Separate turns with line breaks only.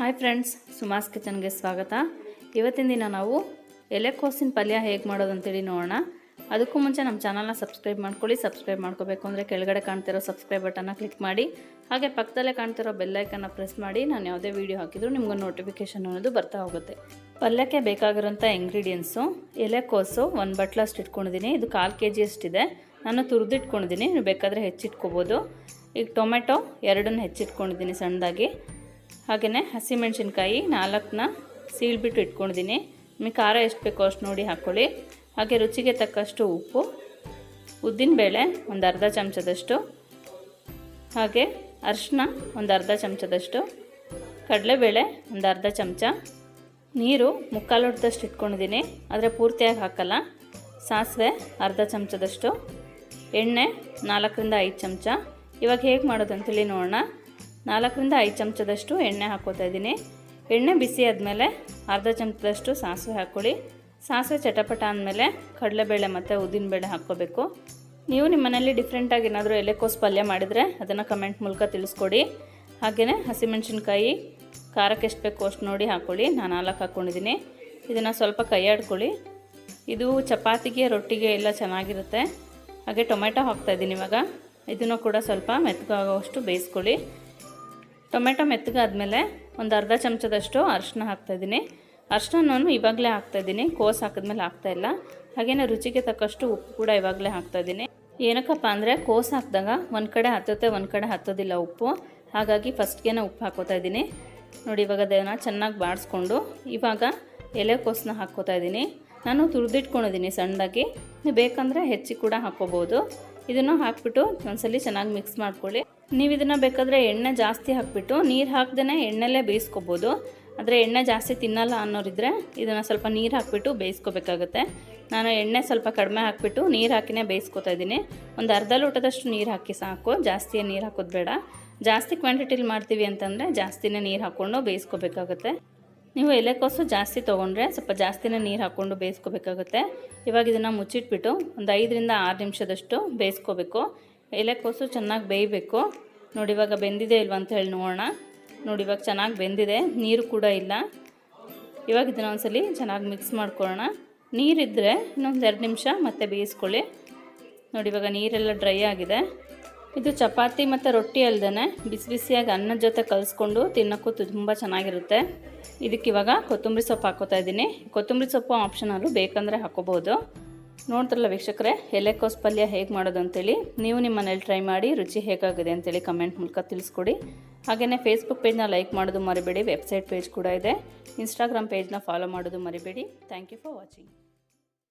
Hi friends, ಸುಮಾಸ್ ಕಿಚನ್ಗೆ ಸ್ವಾಗತ. ಇವತ್ತಿನ ದಿನ ನಾವು ಎಲೆಕೋಸಿನ ಪಲ್ಯ ಹೇಗೆ ಮಾಡೋದು ಅಂತೇಳಿ ನೋಡೋಣ. ಅದಕ್ಕೂ ಮುಂಚೆ ನಮ್ಮ ಚಾನಲ್ನ ಸಬ್ಸ್ಕ್ರೈಬ್ ಮಾಡ್ಕೊಳ್ಳಿ. ಸಬ್ಸ್ಕ್ರೈಬ್ ಮಾಡ್ಕೋಬೇಕು ಅಂದರೆ ಕೆಳಗಡೆ ಕಾಣ್ತಿರೋ ಸಬ್ಸ್ಕ್ರೈಬ್ ಬಟನ್ನ ಕ್ಲಿಕ್ ಮಾಡಿ, ಹಾಗೆ ಪಕ್ಕದಲ್ಲೇ ಕಾಣ್ತಿರೋ ಬೆಲ್ಲೈಕನ್ನ ಪ್ರೆಸ್ ಮಾಡಿ. ನಾನು ಯಾವುದೇ ವೀಡಿಯೋ ಹಾಕಿದರೂ ನಿಮ್ಗೆ ನೋಟಿಫಿಕೇಷನ್ ಅನ್ನೋದು ಬರ್ತಾ ಹೋಗುತ್ತೆ. ಪಲ್ಯಕ್ಕೆ ಬೇಕಾಗಿರೋಂಥ ಇಂಗ್ರೀಡಿಯೆಂಟ್ಸು: ಎಲೆಕೋಸು 1 ಬಟ್ಲಷ್ಟು ಇಟ್ಕೊಂಡಿದ್ದೀನಿ. ಇದು 1/4 kg ಅಷ್ಟಿದೆ. ನಾನು ತುರಿದಿಟ್ಕೊಂಡಿದ್ದೀನಿ, ನೀವು ಬೇಕಾದರೆ ಹೆಚ್ಚಿಟ್ಕೋಬೋದು. ಈಗ ಟೊಮೆಟೊ 2 ಹೆಚ್ಚಿಟ್ಕೊಂಡಿದ್ದೀನಿ ಸಣ್ಣದಾಗಿ. ಹಾಗೆಯೇ ಹಸಿಮೆಣಸಿನ್ಕಾಯಿ 4ನ ಸೀಳ್ಬಿಟ್ಟು ಇಟ್ಕೊಂಡಿದ್ದೀನಿ. ನಿಮಗೆ ಖಾರ ಎಷ್ಟು ಬೇಕೋ ಅಷ್ಟು ನೋಡಿ ಹಾಕ್ಕೊಳ್ಳಿ. ಹಾಗೆ ರುಚಿಗೆ ತಕ್ಕಷ್ಟು ಉಪ್ಪು, ಉದ್ದಿನಬೇಳೆ ಒಂದು ಅರ್ಧ ಚಮಚದಷ್ಟು, ಹಾಗೆ ಅರಿಶಿನ ಒಂದು ಅರ್ಧ ಚಮಚದಷ್ಟು, ಕಡಲೆಬೇಳೆ ಒಂದು ಅರ್ಧ ಚಮಚ, ನೀರು 3/4 ಲೋಟದಷ್ಟು ಇಟ್ಕೊಂಡಿದ್ದೀನಿ, ಆದರೆ ಪೂರ್ತಿಯಾಗಿ ಹಾಕಲ್ಲ. ಸಾಸಿವೆ ಅರ್ಧ ಚಮಚದಷ್ಟು, ಎಣ್ಣೆ 4ರಿಂದ 5 ಚಮಚ. ಇವಾಗ ಹೇಗೆ ಮಾಡೋದು ಅಂತೇಳಿ ನೋಡೋಣ. 4ರಿಂದ 5 ಚಮಚದಷ್ಟು ಎಣ್ಣೆ ಹಾಕ್ಕೋತಾ ಇದ್ದೀನಿ. ಎಣ್ಣೆ ಬಿಸಿ ಆದಮೇಲೆ ಅರ್ಧ ಚಮಚದಷ್ಟು ಸಾಸಿವೆ ಹಾಕ್ಕೊಳ್ಳಿ. ಸಾಸಿವೆ ಚಟಪಟ ಆದಮೇಲೆ ಕಡಲೆಬೇಳೆ ಮತ್ತು ಉದ್ದಿನಬೇಳೆ ಹಾಕ್ಕೋಬೇಕು. ನೀವು ನಿಮ್ಮ ಮನೇಲಿ ಡಿಫ್ರೆಂಟಾಗಿ ಏನಾದರೂ ಎಲೆಕೋಸು ಪಲ್ಯ ಮಾಡಿದರೆ ಅದನ್ನು ಕಮೆಂಟ್ ಮೂಲಕ ತಿಳಿಸ್ಕೊಡಿ. ಹಾಗೆಯೇ ಹಸಿಮೆಣಸಿನ್ಕಾಯಿ ಖಾರಕ್ಕೆ ಎಷ್ಟು ಬೇಕೋ ಅಷ್ಟು ನೋಡಿ ಹಾಕ್ಕೊಳ್ಳಿ. ನಾನು 4 ಹಾಕ್ಕೊಂಡಿದ್ದೀನಿ. ಇದನ್ನು ಸ್ವಲ್ಪ ಕೈ ಆಡ್ಕೊಳ್ಳಿ. ಇದು ಚಪಾತಿಗೆ, ರೊಟ್ಟಿಗೆ ಎಲ್ಲ ಚೆನ್ನಾಗಿರುತ್ತೆ. ಹಾಗೆ ಟೊಮೆಟೊ ಹಾಕ್ತಾಯಿದ್ದೀನಿ ಇವಾಗ. ಇದನ್ನು ಕೂಡ ಸ್ವಲ್ಪ ಮೆತ್ತಗಾಗೋಷ್ಟು ಬೇಯಿಸ್ಕೊಳ್ಳಿ. ಟೊಮೆಟೊ ಮೆತ್ತಗಾದ್ಮೇಲೆ ಒಂದು ಅರ್ಧ ಚಮಚದಷ್ಟು ಅರಿಶಿನ ಹಾಕ್ತಾಯಿದ್ದೀನಿ. ಅರಿಶಿನ ನಾನು ಇವಾಗಲೇ ಹಾಕ್ತಾಯಿದ್ದೀನಿ, ಕೋಸು ಹಾಕಿದ್ಮೇಲೆ ಹಾಕ್ತಾಯಿಲ್ಲ. ಹಾಗೆಯೇ ರುಚಿಗೆ ತಕ್ಕಷ್ಟು ಉಪ್ಪು ಕೂಡ ಇವಾಗಲೇ ಹಾಕ್ತಾಯಿದ್ದೀನಿ. ಏನಕ್ಕಪ್ಪ ಅಂದರೆ ಕೋಸು ಹಾಕಿದಾಗ ಒಂದು ಕಡೆ ಹತ್ತುತ್ತೆ, ಒಂದು ಕಡೆ ಹತ್ತೋದಿಲ್ಲ ಉಪ್ಪು. ಹಾಗಾಗಿ ಫಸ್ಟ್ಗೆ ಉಪ್ಪು ಹಾಕ್ಕೋತಾ ಇದ್ದೀನಿ. ನೋಡಿ, ಇವಾಗ ಅದನ್ನು ಚೆನ್ನಾಗಿ ಬಾಡಿಸ್ಕೊಂಡು ಇವಾಗ ಎಲೆಕೋಸನ್ನ ಹಾಕ್ಕೋತಾ ಇದ್ದೀನಿ. ನಾನು ತುರಿದಿಟ್ಕೊಂಡಿದ್ದೀನಿ ಸಣ್ಣದಾಗಿ. ನೀವು ಬೇಕಂದರೆ ಹೆಚ್ಚಿ ಕೂಡ ಹಾಕ್ಕೋಬೋದು. ಇದನ್ನು ಹಾಕ್ಬಿಟ್ಟು ಒಂದ್ಸಲಿ ಚೆನ್ನಾಗಿ ಮಿಕ್ಸ್ ಮಾಡ್ಕೊಳ್ಳಿ. ನೀವು ಇದನ್ನು ಬೇಕಾದರೆ ಎಣ್ಣೆ ಜಾಸ್ತಿ ಹಾಕಿಬಿಟ್ಟು ನೀರು ಹಾಕ್ದೇ ಎಣ್ಣೆಲ್ಲೇ ಬೇಯಿಸ್ಕೊಬೋದು. ಆದರೆ ಎಣ್ಣೆ ಜಾಸ್ತಿ ತಿನ್ನಲ್ಲ ಅನ್ನೋರಿದ್ರೆ ಇದನ್ನು ಸ್ವಲ್ಪ ನೀರು ಹಾಕಿಬಿಟ್ಟು ಬೇಯಿಸ್ಕೋಬೇಕಾಗುತ್ತೆ. ನಾನು ಎಣ್ಣೆ ಸ್ವಲ್ಪ ಕಡಿಮೆ ಹಾಕಿಬಿಟ್ಟು ನೀರು ಹಾಕಿನೇ ಬೇಯಿಸ್ಕೊತಾ ಇದ್ದೀನಿ. ಒಂದು ಅರ್ಧ ಲೋಟದಷ್ಟು ನೀರು ಹಾಕಿ ಸಾಕು, ಜಾಸ್ತಿ ನೀರು ಹಾಕೋದು ಬೇಡ. ಜಾಸ್ತಿ ಕ್ವಾಂಟಿಟಿಲಿ ಮಾಡ್ತೀವಿ ಅಂತಂದರೆ ಜಾಸ್ತಿನೇ ನೀರು ಹಾಕ್ಕೊಂಡು ಬೇಯಿಸ್ಕೋಬೇಕಾಗುತ್ತೆ. ನೀವು ಎಲೆಕೋಸು ಜಾಸ್ತಿ ತೊಗೊಂಡ್ರೆ ಸ್ವಲ್ಪ ಜಾಸ್ತಿನೇ ನೀರು ಹಾಕ್ಕೊಂಡು ಬೇಯಿಸ್ಕೋಬೇಕಾಗುತ್ತೆ. ಇವಾಗ ಇದನ್ನು ಮುಚ್ಚಿಟ್ಬಿಟ್ಟು ಒಂದು 5ರಿಂದ 6 ನಿಮಿಷದಷ್ಟು ಬೇಯಿಸ್ಕೋಬೇಕು. ಎಲೆಕೋಸು ಚೆನ್ನಾಗಿ ಬೇಯಬೇಕು. ನೋಡಿ, ಇವಾಗ ಬೆಂದಿದೆ ಇಲ್ವ ಅಂತ ಹೇಳಿ ನೋಡೋಣ. ನೋಡಿ, ಇವಾಗ ಚೆನ್ನಾಗಿ ಬೆಂದಿದೆ, ನೀರು ಕೂಡ ಇಲ್ಲ. ಇವಾಗ ಇದನ್ನು ಒಂದ್ಸಲಿ ಚೆನ್ನಾಗಿ ಮಿಕ್ಸ್ ಮಾಡ್ಕೊಳ್ಳೋಣ. ನೀರಿದ್ದರೆ ಇನ್ನೊಂದು 2 ನಿಮಿಷ ಮತ್ತೆ ಬೇಯಿಸ್ಕೊಳ್ಳಿ. ನೋಡಿ, ಇವಾಗ ನೀರೆಲ್ಲ ಡ್ರೈ ಆಗಿದೆ. ಇದು ಚಪಾತಿ ಮತ್ತು ರೊಟ್ಟಿ ಅಲ್ಲದೇ ಬಿಸಿ ಬಿಸಿಯಾಗಿ ಅನ್ನದ ಜೊತೆ ಕಲಿಸ್ಕೊಂಡು ತಿನ್ನೋಕ್ಕೂ ತುಂಬ ಚೆನ್ನಾಗಿರುತ್ತೆ. ಇದಕ್ಕಿವಾಗ ಕೊತ್ತಂಬರಿ ಸೊಪ್ಪು ಹಾಕ್ಕೋತಾ ಇದ್ದೀನಿ. ಕೊತ್ತಂಬರಿ ಸೊಪ್ಪು ಆಪ್ಷನಲ್ಲು, ಬೇಕಂದರೆ ಹಾಕ್ಕೋಬೋದು. ನೋಡ್ತಿರಲ್ಲ ವೀಕ್ಷಕರೇ, ಎಲೆಕೋಸು ಪಲ್ಯ ಹೇಗೆ ಮಾಡೋದು ಅಂತೇಳಿ. ನೀವು ನಿಮ್ಮ ಮನೇಲಿ ಟ್ರೈ ಮಾಡಿ ರುಚಿ ಹೇಗಾಗಿದೆ ಅಂತೇಳಿ ಕಮೆಂಟ್ ಮೂಲಕ ತಿಳಿಸ್ಕೊಡಿ. ಹಾಗೆಯೇ ಫೇಸ್ಬುಕ್ ಪೇಜ್ನ ಲೈಕ್ ಮಾಡೋದು ಮರಿಬೇಡಿ. ವೆಬ್ಸೈಟ್ ಪೇಜ್ ಕೂಡ ಇದೆ. ಇನ್ಸ್ಟಾಗ್ರಾಮ್ ಪೇಜ್ನ ಫಾಲೋ ಮಾಡೋದು ಮರಿಬೇಡಿ. Thank you for watching.